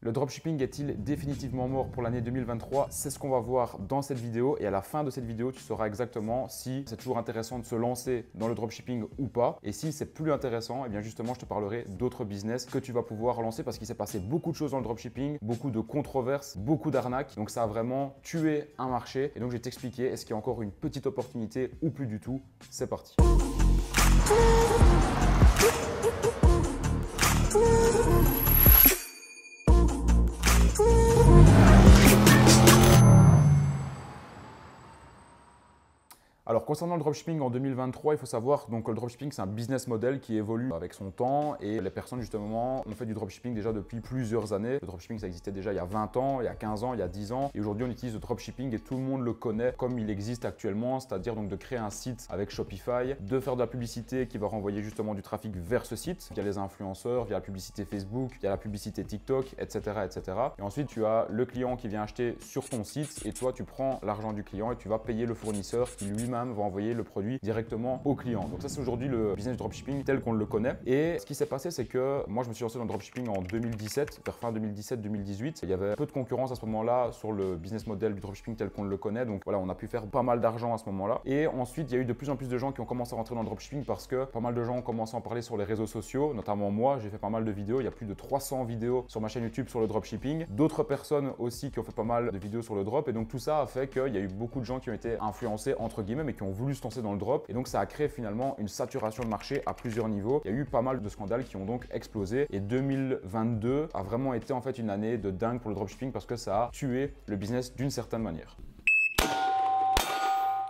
Le dropshipping est-il définitivement mort pour l'année 2023? C'est ce qu'on va voir dans cette vidéo et à la fin de cette vidéo, tu sauras exactement si c'est toujours intéressant de se lancer dans le dropshipping ou pas. Et si c'est plus intéressant, et bien justement, je te parlerai d'autres business que tu vas pouvoir lancer parce qu'il s'est passé beaucoup de choses dans le dropshipping, beaucoup de controverses, beaucoup d'arnaques. Donc ça a vraiment tué un marché. Et donc je vais t'expliquer, est-ce qu'il y a encore une petite opportunité ou plus du tout? C'est parti. Alors concernant le dropshipping en 2023, il faut savoir donc que le dropshipping c'est un business model qui évolue avec son temps et les personnes justement ont fait du dropshipping déjà depuis plusieurs années. Le dropshipping ça existait déjà il y a 20 ans, il y a 15 ans, il y a 10 ans et aujourd'hui on utilise le dropshipping et tout le monde le connaît comme il existe actuellement, c'est-à-dire donc de créer un site avec Shopify, de faire de la publicité qui va renvoyer justement du trafic vers ce site via les influenceurs, via la publicité Facebook, via la publicité TikTok, etc. etc. Et ensuite tu as le client qui vient acheter sur ton site et toi tu prends l'argent du client et tu vas payer le fournisseur qui lui-même va envoyer le produit directement au client. Donc ça c'est aujourd'hui le business du dropshipping tel qu'on le connaît. Et ce qui s'est passé c'est que moi je me suis lancé dans le dropshipping en 2017, vers fin 2017-2018. Il y avait peu de concurrence à ce moment-là sur le business model du dropshipping tel qu'on le connaît. Donc voilà, on a pu faire pas mal d'argent à ce moment-là. Et ensuite il y a eu de plus en plus de gens qui ont commencé à rentrer dans le dropshipping parce que pas mal de gens ont commencé à en parler sur les réseaux sociaux, notamment moi, j'ai fait pas mal de vidéos. Il y a plus de 300 vidéos sur ma chaîne YouTube sur le dropshipping. D'autres personnes aussi qui ont fait pas mal de vidéos sur le drop. Et donc tout ça a fait qu'il y a eu beaucoup de gens qui ont été influencés entre guillemets mais qui ont voulu se lancer dans le drop et donc ça a créé finalement une saturation de marché à plusieurs niveaux. Il y a eu pas mal de scandales qui ont donc explosé et 2022 a vraiment été en fait une année de dingue pour le dropshipping parce que ça a tué le business d'une certaine manière.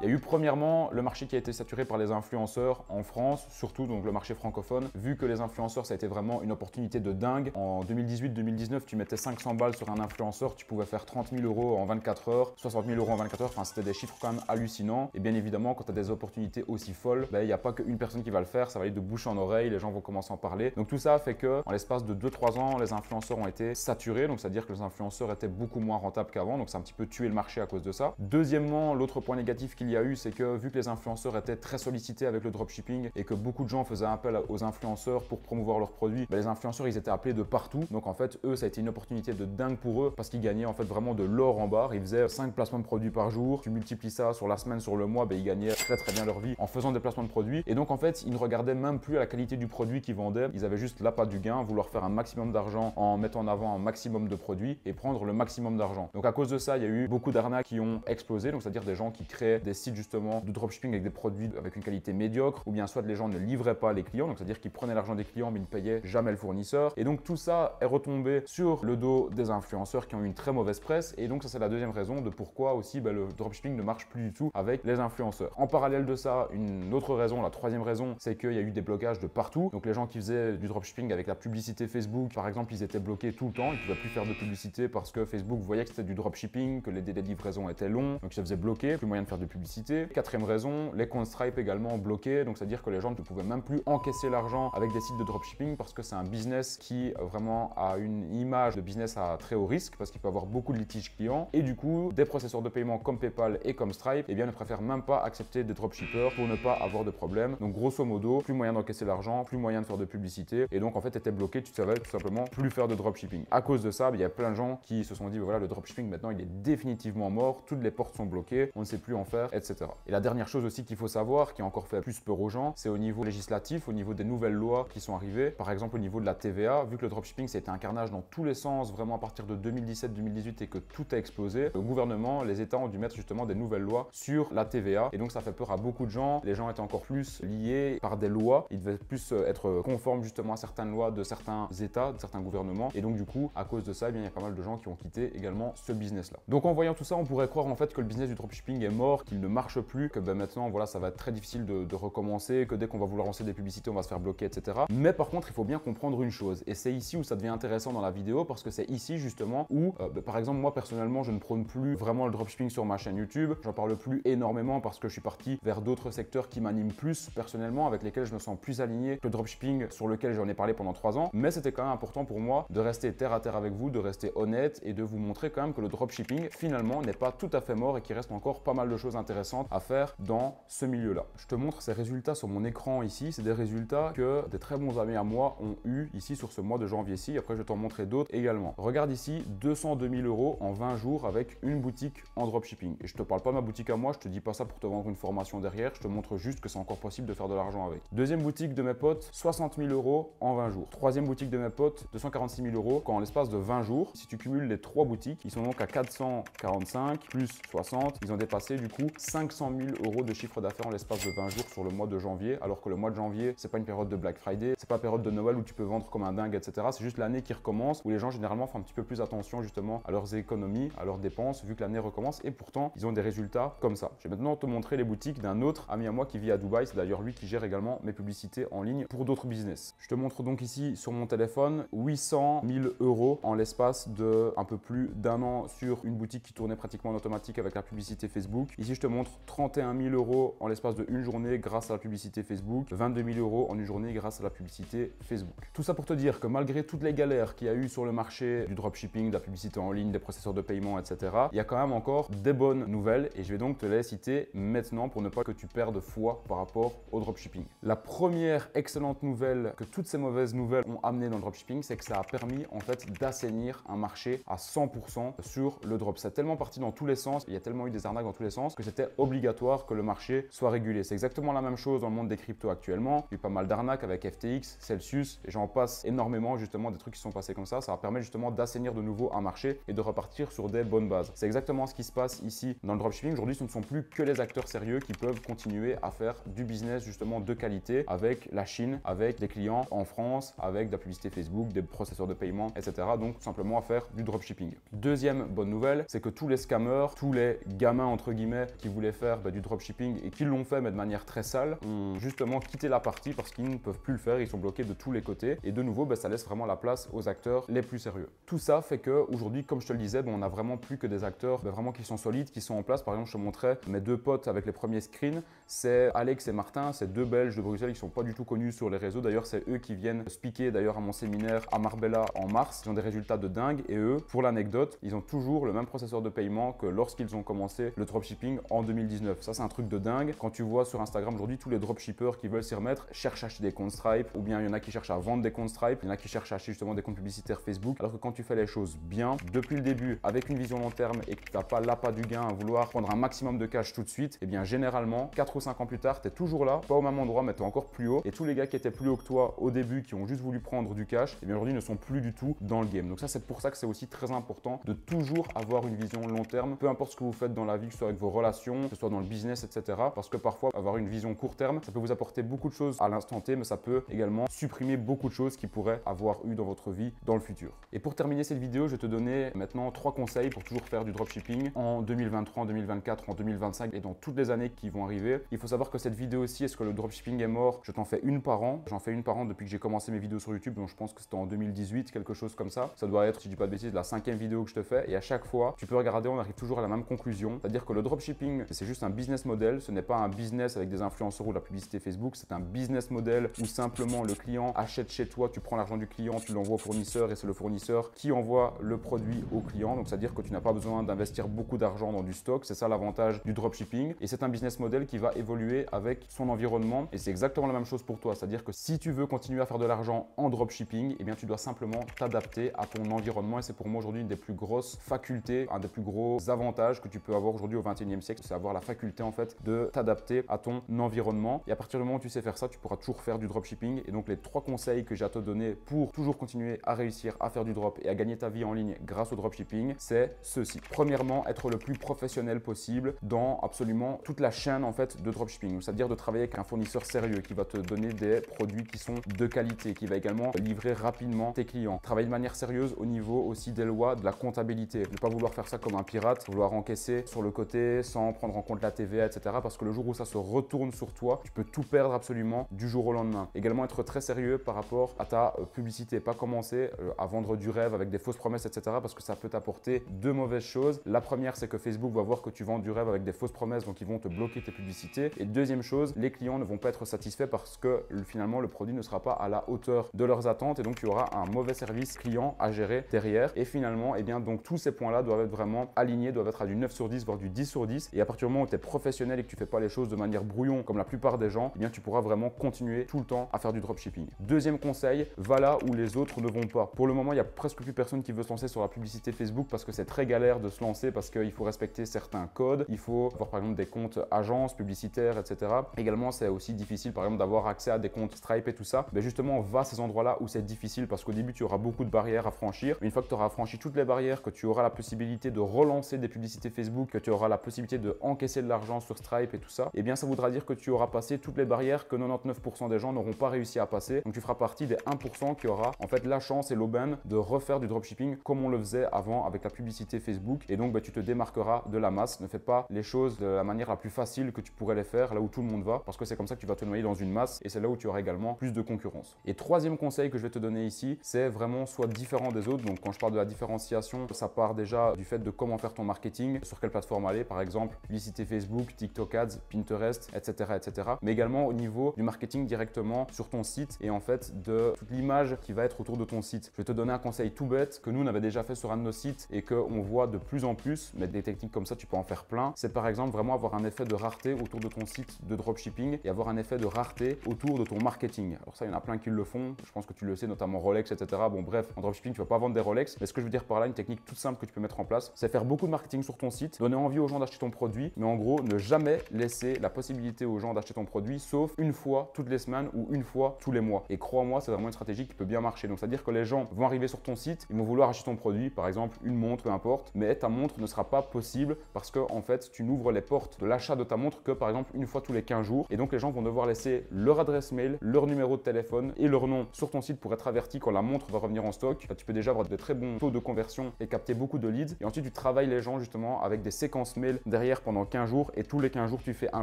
Il y a eu premièrement le marché qui a été saturé par les influenceurs en France, surtout donc le marché francophone. Vu que les influenceurs, ça a été vraiment une opportunité de dingue. En 2018-2019, tu mettais 500 balles sur un influenceur, tu pouvais faire 30 000 euros en 24 heures, 60 000 euros en 24 heures. Enfin, c'était des chiffres quand même hallucinants. Et bien évidemment, quand tu as des opportunités aussi folles, il n'y a pas qu'une personne qui va le faire, ça va aller de bouche en oreille, les gens vont commencer à en parler. Donc tout ça fait que en l'espace de 2-3 ans, les influenceurs ont été saturés. Donc c'est-à-dire que les influenceurs étaient beaucoup moins rentables qu'avant. Donc ça a un petit peu tué le marché à cause de ça. Deuxièmement, l'autre point négatif qu'il y a eu, c'est que vu que les influenceurs étaient très sollicités avec le dropshipping et que beaucoup de gens faisaient appel aux influenceurs pour promouvoir leurs produits, les influenceurs ils étaient appelés de partout. Donc en fait eux ça a été une opportunité de dingue pour eux parce qu'ils gagnaient en fait vraiment de l'or en barre. Ils faisaient 5 placements de produits par jour. Tu multiplies ça sur la semaine, sur le mois, ils gagnaient très bien leur vie en faisant des placements de produits. Et donc en fait ils ne regardaient même plus à la qualité du produit qu'ils vendaient. Ils avaient juste l'appât du gain, vouloir faire un maximum d'argent en mettant en avant un maximum de produits et prendre le maximum d'argent. Donc à cause de ça il y a eu beaucoup d'arnaques qui ont explosé. Donc c'est-à-dire des gens qui créaient des sites justement de dropshipping avec des produits avec une qualité médiocre ou bien soit les gens ne livraient pas les clients, donc c'est-à-dire qu'ils prenaient l'argent des clients mais ils ne payaient jamais le fournisseur. Et donc tout ça est retombé sur le dos des influenceurs qui ont eu une très mauvaise presse. Et donc ça c'est la deuxième raison de pourquoi aussi le dropshipping ne marche plus du tout avec les influenceurs. En parallèle de ça, une autre raison, la troisième raison, c'est qu'il y a eu des blocages de partout. Donc les gens qui faisaient du dropshipping avec la publicité Facebook, par exemple, ils étaient bloqués tout le temps, ils ne pouvaient plus faire de publicité parce que Facebook voyait que c'était du dropshipping, que les délais de livraison étaient longs, donc ils se faisaient bloquer, plus moyen de faire de publicité. Quatrième raison, les comptes Stripe également bloqués, donc c'est-à-dire que les gens ne pouvaient même plus encaisser l'argent avec des sites de dropshipping parce que c'est un business qui vraiment a une image de business à très haut risque parce qu'il peut avoir beaucoup de litiges clients et du coup des processeurs de paiement comme PayPal et comme Stripe ne préfèrent même pas accepter des dropshippers pour ne pas avoir de problème. Donc grosso modo, plus moyen d'encaisser l'argent, plus moyen de faire de publicité et donc en fait était bloqué, tu savais tout simplement plus faire de dropshipping. À cause de ça, il y a plein de gens qui se sont dit voilà, le dropshipping maintenant il est définitivement mort, toutes les portes sont bloquées, on ne sait plus en faire, etc. Et la dernière chose aussi qu'il faut savoir, qui a encore fait plus peur aux gens, c'est au niveau législatif, au niveau des nouvelles lois qui sont arrivées. Par exemple, au niveau de la TVA, vu que le dropshipping, ça a été un carnage dans tous les sens, vraiment à partir de 2017-2018 et que tout a explosé, le gouvernement, les États ont dû mettre justement des nouvelles lois sur la TVA. Et donc, ça fait peur à beaucoup de gens. Les gens étaient encore plus liés par des lois. Ils devaient plus être conformes justement à certaines lois de certains États, de certains gouvernements. Et donc, du coup, à cause de ça, il y a pas mal de gens qui ont quitté également ce business-là. Donc, en voyant tout ça, on pourrait croire en fait que le business du dropshipping est mort, qu'il ne marche plus, que maintenant, voilà, ça va être très difficile de recommencer, que dès qu'on va vouloir lancer des publicités, on va se faire bloquer, etc. Mais par contre, il faut bien comprendre une chose, et c'est ici où ça devient intéressant dans la vidéo, parce que c'est ici justement où, par exemple, moi personnellement, je ne prône plus vraiment le dropshipping sur ma chaîne YouTube. J'en parle plus énormément parce que je suis parti vers d'autres secteurs qui m'animent plus personnellement, avec lesquels je me sens plus aligné que le dropshipping sur lequel j'en ai parlé pendant 3 ans. Mais c'était quand même important pour moi de rester terre à terre avec vous, de rester honnête et de vous montrer quand même que le dropshipping finalement n'est pas tout à fait mort et qu'il reste encore pas mal de choses intéressantes intéressantes à faire dans ce milieu-là. Je te montre ces résultats sur mon écran ici. C'est des résultats que des très bons amis à moi ont eu ici sur ce mois de janvier-ci. Après, je vais t'en montrer d'autres également. Regarde ici, 202 000 € en 20 jours avec une boutique en dropshipping. Et je te parle pas de ma boutique à moi, je te dis pas ça pour te vendre une formation derrière, je te montre juste que c'est encore possible de faire de l'argent avec. Deuxième boutique de mes potes, 60 000 € en 20 jours. Troisième boutique de mes potes, 246 000 € quand en l'espace de 20 jours. Si tu cumules les trois boutiques, ils sont donc à 445 plus 60. Ils ont dépassé du coup 500 000 € de chiffre d'affaires en l'espace de 20 jours sur le mois de janvier. Alors que le mois de janvier, c'est pas une période de Black Friday, c'est pas une période de Noël où tu peux vendre comme un dingue, etc. C'est juste l'année qui recommence où les gens généralement font un petit peu plus attention justement à leurs économies, à leurs dépenses vu que l'année recommence et pourtant ils ont des résultats comme ça. Je vais maintenant te montrer les boutiques d'un autre ami à moi qui vit à Dubaï. C'est d'ailleurs lui qui gère également mes publicités en ligne pour d'autres business. Je te montre donc ici sur mon téléphone 800 000 € en l'espace de un peu plus d'un an sur une boutique qui tournait pratiquement en automatique avec la publicité Facebook. Ici, je te montre 31 000 € en l'espace de une journée grâce à la publicité Facebook, 22 000 € en une journée grâce à la publicité Facebook. Tout ça pour te dire que malgré toutes les galères qu'il y a eu sur le marché du dropshipping, de la publicité en ligne, des processeurs de paiement, etc., il y a quand même encore des bonnes nouvelles et je vais donc te les citer maintenant pour ne pas que tu perdes foi par rapport au dropshipping. La première excellente nouvelle que toutes ces mauvaises nouvelles ont amené dans le dropshipping, c'est que ça a permis en fait d'assainir un marché à 100% sur le drop. C'est tellement parti dans tous les sens, il y a tellement eu des arnaques dans tous les sens que c'était obligatoire que le marché soit régulé. C'est exactement la même chose dans le monde des cryptos actuellement. Il y a eu pas mal d'arnaques avec FTX, Celsius et j'en passe énormément justement des trucs qui sont passés comme ça. Ça va permettre justement d'assainir de nouveau un marché et de repartir sur des bonnes bases. C'est exactement ce qui se passe ici dans le dropshipping. Aujourd'hui, ce ne sont plus que les acteurs sérieux qui peuvent continuer à faire du business justement de qualité avec la Chine, avec des clients en France, avec de la publicité Facebook, des processeurs de paiement, etc. Donc tout simplement à faire du dropshipping. Deuxième bonne nouvelle, c'est que tous les scammers, tous les gamins entre guillemets qui voulaient faire du dropshipping et qui l'ont fait mais de manière très sale, ont justement quitté la partie parce qu'ils ne peuvent plus le faire, ils sont bloqués de tous les côtés et de nouveau ça laisse vraiment la place aux acteurs les plus sérieux. Tout ça fait que aujourd'hui, comme je te le disais, on n'a vraiment plus que des acteurs vraiment qui sont solides, qui sont en place. Par exemple, je te montrais mes deux potes avec les premiers screens, c'est Alex et Martin, c'est deux Belges de Bruxelles qui sont pas du tout connus sur les réseaux. D'ailleurs, c'est eux qui viennent speaker d'ailleurs à mon séminaire à Marbella en mars. Ils ont des résultats de dingue et eux, pour l'anecdote, ils ont toujours le même processeur de paiement que lorsqu'ils ont commencé le dropshipping en 2019. Ça, c'est un truc de dingue. Quand tu vois sur Instagram aujourd'hui, tous les dropshippers qui veulent s'y remettre cherchent à acheter des comptes Stripe ou bien il y en a qui cherchent à vendre des comptes Stripe, il y en a qui cherchent à acheter justement des comptes publicitaires Facebook. Alors que quand tu fais les choses bien, depuis le début, avec une vision long terme et que tu n'as pas l'appât du gain à vouloir prendre un maximum de cash tout de suite, et bien généralement, 4 ou 5 ans plus tard, tu es toujours là, pas au même endroit, mais tu es encore plus haut. Et tous les gars qui étaient plus haut que toi au début, qui ont juste voulu prendre du cash, et bien aujourd'hui ne sont plus du tout dans le game. Donc ça, c'est pour ça que c'est aussi très important de toujours avoir une vision long terme, peu importe ce que vous faites dans la vie, que ce soit avec vos relations, que ce soit dans le business, etc. Parce que parfois, avoir une vision court terme, ça peut vous apporter beaucoup de choses à l'instant T, mais ça peut également supprimer beaucoup de choses qui pourraient avoir eu dans votre vie dans le futur. Et pour terminer cette vidéo, je vais te donner maintenant 3 conseils pour toujours faire du dropshipping en 2023, en 2024, en 2025 et dans toutes les années qui vont arriver. Il faut savoir que cette vidéo aussi, est-ce que le dropshipping est mort? Je t'en fais une par an. J'en fais une par an depuis que j'ai commencé mes vidéos sur YouTube, donc je pense que c'était en 2018, quelque chose comme ça. Ça doit être, si je dis pas de bêtises, la 5e vidéo que je te fais et à chaque fois, tu peux regarder, on arrive toujours à la même conclusion. C'est-à-dire que le dropshipping, c'est juste un business model. Ce n'est pas un business avec des influenceurs ou de la publicité Facebook. C'est un business model où simplement le client achète chez toi, tu prends l'argent du client, tu l'envoies au fournisseur et c'est le fournisseur qui envoie le produit au client. Donc, c'est-à-dire que tu n'as pas besoin d'investir beaucoup d'argent dans du stock. C'est ça l'avantage du dropshipping. Et c'est un business model qui va évoluer avec son environnement. Et c'est exactement la même chose pour toi. C'est-à-dire que si tu veux continuer à faire de l'argent en dropshipping, eh bien, tu dois simplement t'adapter à ton environnement. Et c'est pour moi aujourd'hui une des plus grosses facultés, un des plus gros avantages que tu peux avoir aujourd'hui au 21e siècle. C'est avoir la faculté en fait de t'adapter à ton environnement. Et à partir du moment où tu sais faire ça, tu pourras toujours faire du dropshipping. Et donc, les 3 conseils que j'ai à te donner pour toujours continuer à réussir à faire du drop et à gagner ta vie en ligne grâce au dropshipping, c'est ceci. Premièrement, être le plus professionnel possible dans absolument toute la chaîne en fait de dropshipping. C'est-à-dire de travailler avec un fournisseur sérieux qui va te donner des produits qui sont de qualité, qui va également livrer rapidement tes clients. Travailler de manière sérieuse au niveau aussi des lois, de la comptabilité. Ne pas vouloir faire ça comme un pirate, vouloir encaisser sur le côté sans prendre en compte la TVA, etc. Parce que le jour où ça se retourne sur toi, tu peux tout perdre absolument du jour au lendemain. Également être très sérieux par rapport à ta publicité, pas commencer à vendre du rêve avec des fausses promesses, etc. parce que ça peut t'apporter 2 mauvaises choses. La première, c'est que Facebook va voir que tu vends du rêve avec des fausses promesses, donc ils vont te bloquer tes publicités. Et deuxième chose, les clients ne vont pas être satisfaits parce que finalement le produit ne sera pas à la hauteur de leurs attentes et donc tu auras un mauvais service client à gérer derrière. Et finalement, eh bien, donc tous ces points-là doivent être vraiment alignés, doivent être à du 9 sur 10, voire du 10 sur 10. Et à partir du moment où tu es professionnel et que tu fais pas les choses de manière brouillon comme la plupart des gens, eh bien tu pourras vraiment continuer tout le temps à faire du dropshipping. Deuxième conseil, va là où les autres ne vont pas. Pour le moment, il n'y a presque plus personne qui veut se lancer sur la publicité Facebook parce que c'est très galère de se lancer, parce qu'il faut respecter certains codes, il faut avoir par exemple des comptes agences, publicitaires, etc. Également, c'est aussi difficile par exemple d'avoir accès à des comptes Stripe et tout ça. Mais justement, va à ces endroits-là où c'est difficile parce qu'au début, tu auras beaucoup de barrières à franchir. Une fois que tu auras franchi toutes les barrières, que tu auras la possibilité de relancer des publicités Facebook, que tu auras la possibilité de encaisser de l'argent sur Stripe et tout ça, eh bien ça voudra dire que tu auras passé toutes les barrières que 99% des gens n'auront pas réussi à passer. Donc tu feras partie des 1% qui aura en fait la chance et l'aubaine de refaire du dropshipping comme on le faisait avant avec la publicité Facebook. Et donc tu te démarqueras de la masse. Ne fais pas les choses de la manière la plus facile que tu pourrais les faire là où tout le monde va, parce que c'est comme ça que tu vas te noyer dans une masse et c'est là où tu auras également plus de concurrence. Et troisième conseil que je vais te donner ici, c'est vraiment sois différent des autres. Donc quand je parle de la différenciation, ça part déjà du fait de comment faire ton marketing, sur quelle plateforme aller, par exemple publicité Facebook, TikTok Ads, Pinterest, etc., etc. Mais également au niveau du marketing directement sur ton site et en fait de toute l'image qui va être autour de ton site. Je vais te donner un conseil tout bête que nous on avait déjà fait sur un de nos sites et qu'on voit de plus en plus, mais des techniques comme ça tu peux en faire plein. C'est par exemple vraiment avoir un effet de rareté autour de ton site de dropshipping et avoir un effet de rareté autour de ton marketing. Alors ça, il y en a plein qui le font, je pense que tu le sais, notamment Rolex, etc. Bon bref, en dropshipping tu vas pas vendre des Rolex, mais ce que je veux dire par là, une technique toute simple que tu peux mettre en place, c'est faire beaucoup de marketing sur ton site, donner envie aux gens d'acheter ton produit, mais en gros ne jamais laisser la possibilité aux gens d'acheter ton produit sauf une fois toutes les semaines ou une fois tous les mois. Et crois-moi, c'est vraiment une stratégie qui peut bien marcher. Donc c'est à dire que les gens vont arriver sur ton site, ils vont vouloir acheter ton produit, par exemple une montre, peu importe, mais ta montre ne sera pas possible parce que en fait tu n'ouvres les portes de l'achat de ta montre que par exemple une fois tous les 15 jours, et donc les gens vont devoir laisser leur adresse mail, leur numéro de téléphone et leur nom sur ton site pour être averti quand la montre va revenir en stock. Là, tu peux déjà avoir de très bons taux de conversion et capter beaucoup de leads. Et ensuite tu travailles les gens justement avec des séquences mail derrière pendant 15 jours, et tous les 15 jours tu fais un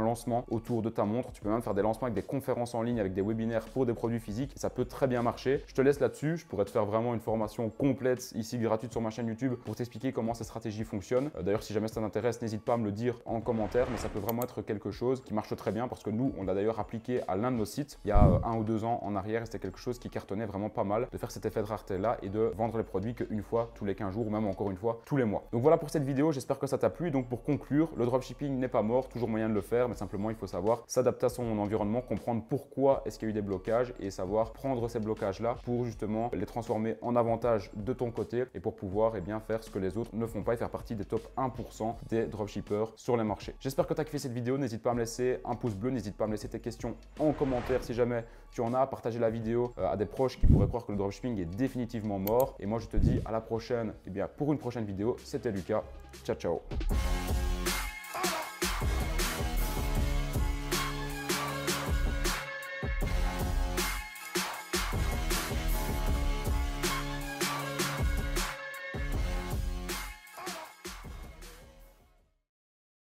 lancement autour de ta montre. Tu peux même faire des lancements avec des conférences en ligne, avec des webinaires pour des produits physiques, et ça peut très bien marcher. Je te laisse là-dessus, je pourrais te faire vraiment une formation complète ici gratuite sur ma chaîne YouTube pour t'expliquer comment ces stratégies fonctionnent. D'ailleurs si jamais ça t'intéresse, n'hésite pas à me le dire en commentaire, mais ça peut vraiment être quelque chose qui marche très bien parce que nous on l'a d'ailleurs appliqué à l'un de nos sites il y a 1 ou 2 ans en arrière, et c'était quelque chose qui cartonnait vraiment pas mal, de faire cet effet de rareté là et de vendre les produits qu'une fois tous les 15 jours ou même encore une fois tous les mois. Donc voilà pour cette vidéo, j'espère que ça t'a plu. Donc pour conclure, le dropshipping n'est pas mort, toujours moyen de le faire, mais simplement il faut savoir s'adapter à son environnement, comprendre pourquoi est-ce qu'il y a eu des blocages et savoir prendre ces blocages là pour justement les transformer en avantage de ton côté et pour pouvoir faire ce que les autres ne font pas et faire partie des top 1% des dropshippers sur les marchés. J'espère que tu as kiffé cette vidéo, n'hésite pas à me laisser un pouce bleu, n'hésite pas à me laisser tes questions en commentaire si jamais tu en as, partager la vidéo à des proches qui pourraient croire que le dropshipping est définitivement mort. Et moi je te dis à la prochaine pour une prochaine vidéo. C'était Lucas, ciao ciao.